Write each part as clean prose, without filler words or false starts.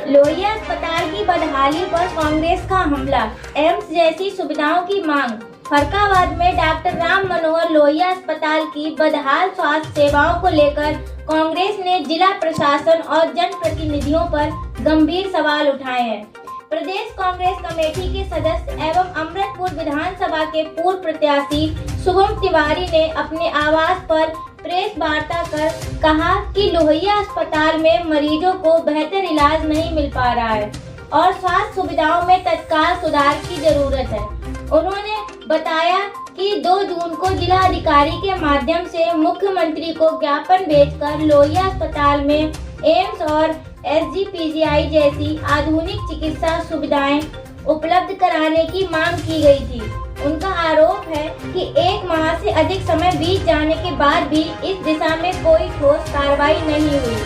लोहिया अस्पताल की बदहाली पर कांग्रेस का हमला, एम्स जैसी सुविधाओं की मांग। फर्रुखाबाद में डॉक्टर राम मनोहर लोहिया अस्पताल की बदहाल स्वास्थ्य सेवाओं को लेकर कांग्रेस ने जिला प्रशासन और जनप्रतिनिधियों पर गंभीर सवाल उठाए हैं। प्रदेश कांग्रेस कमेटी के सदस्य एवं अमृतपुर विधानसभा के पूर्व प्रत्याशी शुभम तिवारी ने अपने आवास पर प्रेस वार्ता कर कहा कि लोहिया अस्पताल में मरीजों को बेहतर इलाज नहीं मिल पा रहा है और स्वास्थ्य सुविधाओं में तत्काल सुधार की जरूरत है। उन्होंने बताया कि 2 जून को जिला अधिकारी के माध्यम से मुख्यमंत्री को ज्ञापन भेजकर लोहिया अस्पताल में एम्स और SGPGI जैसी आधुनिक चिकित्सा सुविधाएं उपलब्ध कराने की मांग की गई थी। उनका आरोप है कि 1 माह से अधिक समय बीत जाने के बाद भी इस दिशा में कोई ठोस कार्रवाई नहीं हुई।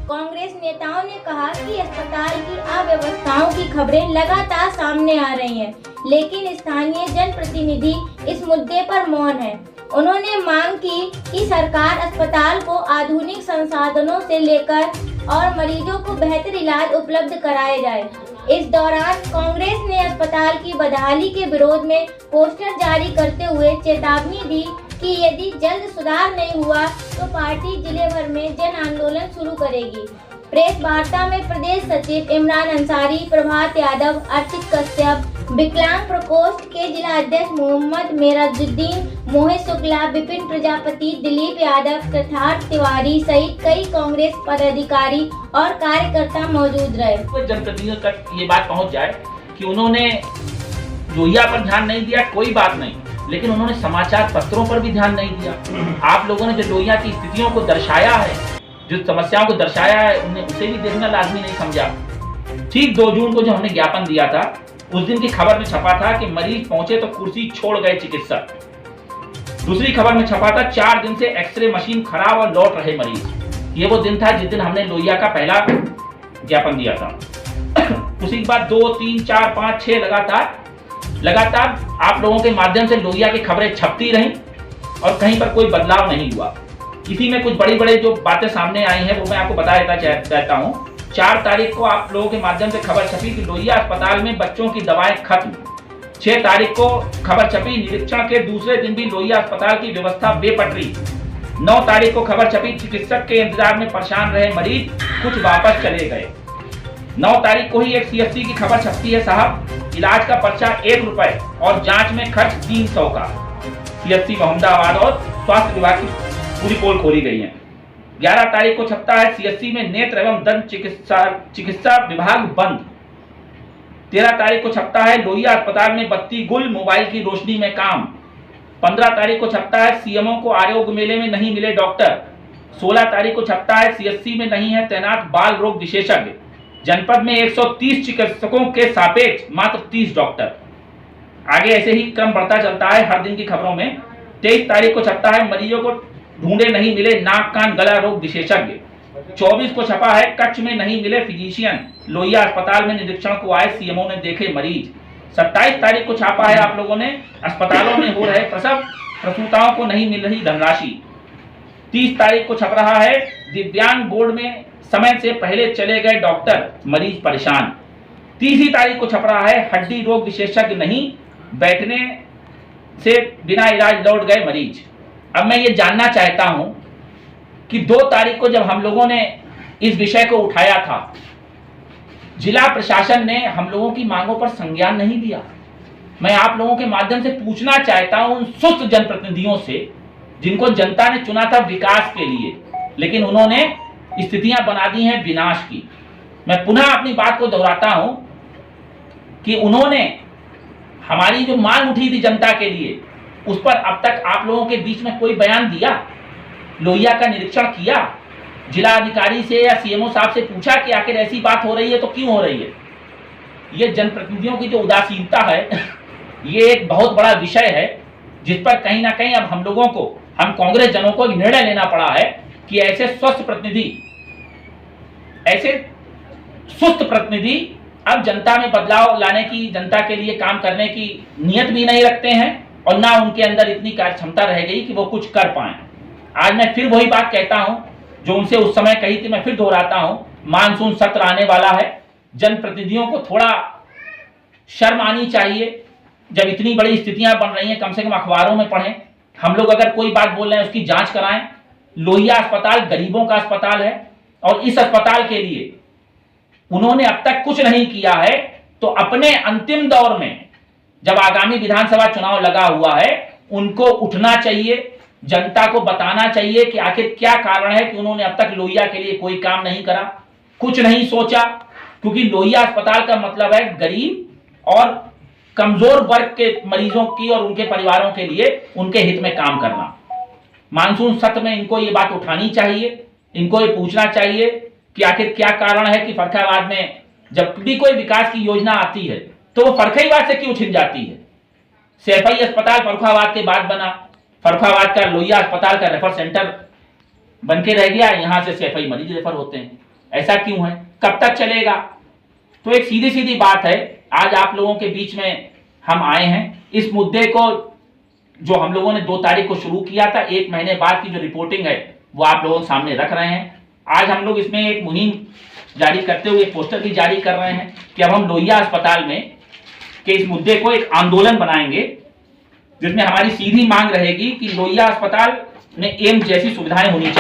कांग्रेस नेताओं ने कहा कि अस्पताल की अव्यवस्थाओं की खबरें लगातार सामने आ रही हैं, लेकिन स्थानीय जनप्रतिनिधि इस मुद्दे पर मौन है। उन्होंने मांग की कि सरकार अस्पताल को आधुनिक संसाधनों से लेकर और मरीजों को बेहतर इलाज उपलब्ध कराया जाए। इस दौरान कांग्रेस ने अस्पताल की बदहाली के विरोध में पोस्टर जारी करते हुए चेतावनी दी कि यदि जल्द सुधार नहीं हुआ तो पार्टी जिले भर में जन आंदोलन शुरू करेगी। प्रेस वार्ता में प्रदेश सचिव इमरान अंसारी, प्रभात यादव, अर्चित कश्यप, विकलांग प्रकोष्ठ के जिला अध्यक्ष मोहम्मद मेराजुद्दीन, मोहित शुक्ला, विपिन प्रजापति, दिलीप यादव, सिद्धार्थ तिवारी सहित कई कांग्रेस पदाधिकारी और कार्यकर्ता मौजूद रहे। जनप्रतिनिधियों तक ये बात पहुंच जाए कि उन्होंने लोहिया पर ध्यान नहीं दिया, कोई बात नहीं, लेकिन उन्होंने समाचार पत्रों पर भी ध्यान नहीं दिया। आप लोगों ने जो लोहिया की स्थितियों को दर्शाया है, जो समस्याओं को दर्शाया है, उन्हें उसे भी देखना लाजमी नहीं समझा। ठीक 2 जून को जो हमने ज्ञापन दिया था, उस दिन की खबर में छपा था कि मरीज पहुंचे तो कुर्सी छोड़ गए चिकित्सक। दूसरी खबर में छपा था 4 दिन से एक्सरे मशीन खराब और लौट रहे मरीज। ये वो दिन था जिस दिन हमने लोहिया का पहला ज्ञापन दिया था। उसी के बाद 2, 3, 4, 5, 6 लगातार आप लोगों के माध्यम से लोहिया की खबरें छपती रहीं और कहीं पर कोई बदलाव नहीं हुआ। इसी में कुछ बड़ी जो बातें सामने आई हैं वो मैं आपको बता देता चाहता हूँ। 4 तारीख को आप लोगों के माध्यम से खबर छपी कि लोहिया अस्पताल में बच्चों की दवाएं खत्म। 6 तारीख को खबर छपी निरीक्षण के दूसरे दिन भी लोहिया अस्पताल की व्यवस्था बेपटरी। 9 तारीख को खबर छपी चिकित्सक के इंतजार में परेशान रहे मरीज, कुछ वापस चले गए। 9 तारीख को ही एक CSC की खबर छपती है, साहब इलाज का पर्चा 1 रुपए और जांच में खर्च 300 का। CSC मोहम्मदाबाद और स्वास्थ्य विभाग की पूरी पोल खोली गई है। 11 तारीख को छपता है CSC में नेत्र एवं दंत चिकित्सा विभाग बंद। 13 तारीख को छपता है लोहिया अस्पताल में बत्ती गुल, मोबाइल की रोशनी में काम। 15 तारीख को छपता है CMO को आरोग्य मेले में नहीं मिले डॉक्टर। 16 तारीख को छपता है CSC में नहीं है तैनात बाल रोग विशेषज्ञ। जनपद में 130 चिकित्सकों के सापेक्ष मात्र 30 डॉक्टर। आगे ऐसे ही क्रम बढ़ता चलता है हर दिन की खबरों में। 23 तारीख को छपता है मरीजों को ढूंढे नहीं मिले नाक कान गला रोग विशेषज्ञ। 24 को छपा है कक्ष में नहीं मिले फिजिशियन, लोहिया अस्पताल में निरीक्षण को आए CMO ने देखे मरीज। 27 तारीख को छापा है आप लोगों ने अस्पतालों में हो रहे प्रसव, प्रसूताओं को नहीं मिल रही धनराशि। 30 तारीख को छप रहा है दिव्यांग बोर्ड में समय से पहले चले गए डॉक्टर, मरीज परेशान। 30 तारीख को छप रहा है हड्डी रोग विशेषज्ञ नहीं, बैठने से बिना इलाज लौट गए मरीज। अब मैं ये जानना चाहता हूं कि 2 तारीख को जब हम लोगों ने इस विषय को उठाया था, जिला प्रशासन ने हम लोगों की मांगों पर संज्ञान नहीं लिया। मैं आप लोगों के माध्यम से पूछना चाहता हूं उन सुस्त जनप्रतिनिधियों से जिनको जनता ने चुना था विकास के लिए, लेकिन उन्होंने स्थितियां बना दी हैं विनाश की। मैं पुनः अपनी बात को दोहराता हूं कि उन्होंने हमारी जो मांग उठी थी जनता के लिए, उस पर अब तक आप लोगों के बीच में कोई बयान दिया? लोहिया का निरीक्षण किया? जिला अधिकारी से या CMO साहब से पूछा कि आखिर ऐसी बात हो रही है तो क्यों हो रही है? ये जनप्रतिनिधियों की जो उदासीनता है ये एक बहुत बड़ा विषय है जिस पर कहीं ना कहीं अब हम लोगों को, हम कांग्रेस जनों को निर्णय लेना पड़ा है कि ऐसे स्वस्थ प्रतिनिधि, ऐसे सुस्त प्रतिनिधि अब जनता में बदलाव लाने की, जनता के लिए काम करने की नियत भी नहीं रखते हैं और ना उनके अंदर इतनी कार्य क्षमता रह गई कि वो कुछ कर पाए। आज मैं फिर वही बात कहता हूं जो उनसे उस समय कही थी, मैं फिर दोहराता हूं। मानसून सत्र आने वाला है, जनप्रतिनिधियों को थोड़ा शर्म आनी चाहिए। जब इतनी बड़ी स्थितियां बन रही हैं, कम से कम अखबारों में पढ़ें। हम लोग अगर कोई बात बोल रहे हैं उसकी जांच कराएं। लोहिया अस्पताल गरीबों का अस्पताल है और इस अस्पताल के लिए उन्होंने अब तक कुछ नहीं किया है। तो अपने अंतिम दौर में जब आगामी विधानसभा चुनाव लगा हुआ है, उनको उठना चाहिए, जनता को बताना चाहिए कि आखिर क्या कारण है कि उन्होंने अब तक लोहिया के लिए कोई काम नहीं करा, कुछ नहीं सोचा। क्योंकि लोहिया अस्पताल का मतलब है गरीब और कमजोर वर्ग के मरीजों की और उनके परिवारों के लिए उनके हित में काम करना। मानसून सत्र में इनको ये बात उठानी चाहिए, इनको ये पूछना चाहिए कि आखिर क्या कारण है कि फर्रुखाबाद में जब भी कोई विकास की योजना आती है तो वो फर्रुखाबाद से क्यों छिन जाती है। सैफई अस्पताल फर्रुखाबाद के बाद बना, फर्रुखाबाद का लोहिया अस्पताल का रेफर सेंटर बन के रह गया, यहां से सैफई मरीज रेफर होते हैं। ऐसा क्यों है, कब तक चलेगा। तो एक सीधी सीधी बात है, आज आप लोगों के बीच में हम आए हैं। इस मुद्दे को जो हम लोगों ने 2 तारीख को शुरू किया था, 1 महीने बाद की जो रिपोर्टिंग है वो आप लोगों के सामने रख रहे हैं। आज हम लोग इसमें एक मुहिम जारी करते हुए पोस्टर भी जारी कर रहे हैं कि अब हम लोहिया अस्पताल में के इस मुद्दे को एक आंदोलन बनाएंगे, जिसमें हमारी सीधी मांग रहेगी कि लोहिया अस्पताल में एम्स जैसी सुविधाएं होनी चाहिए।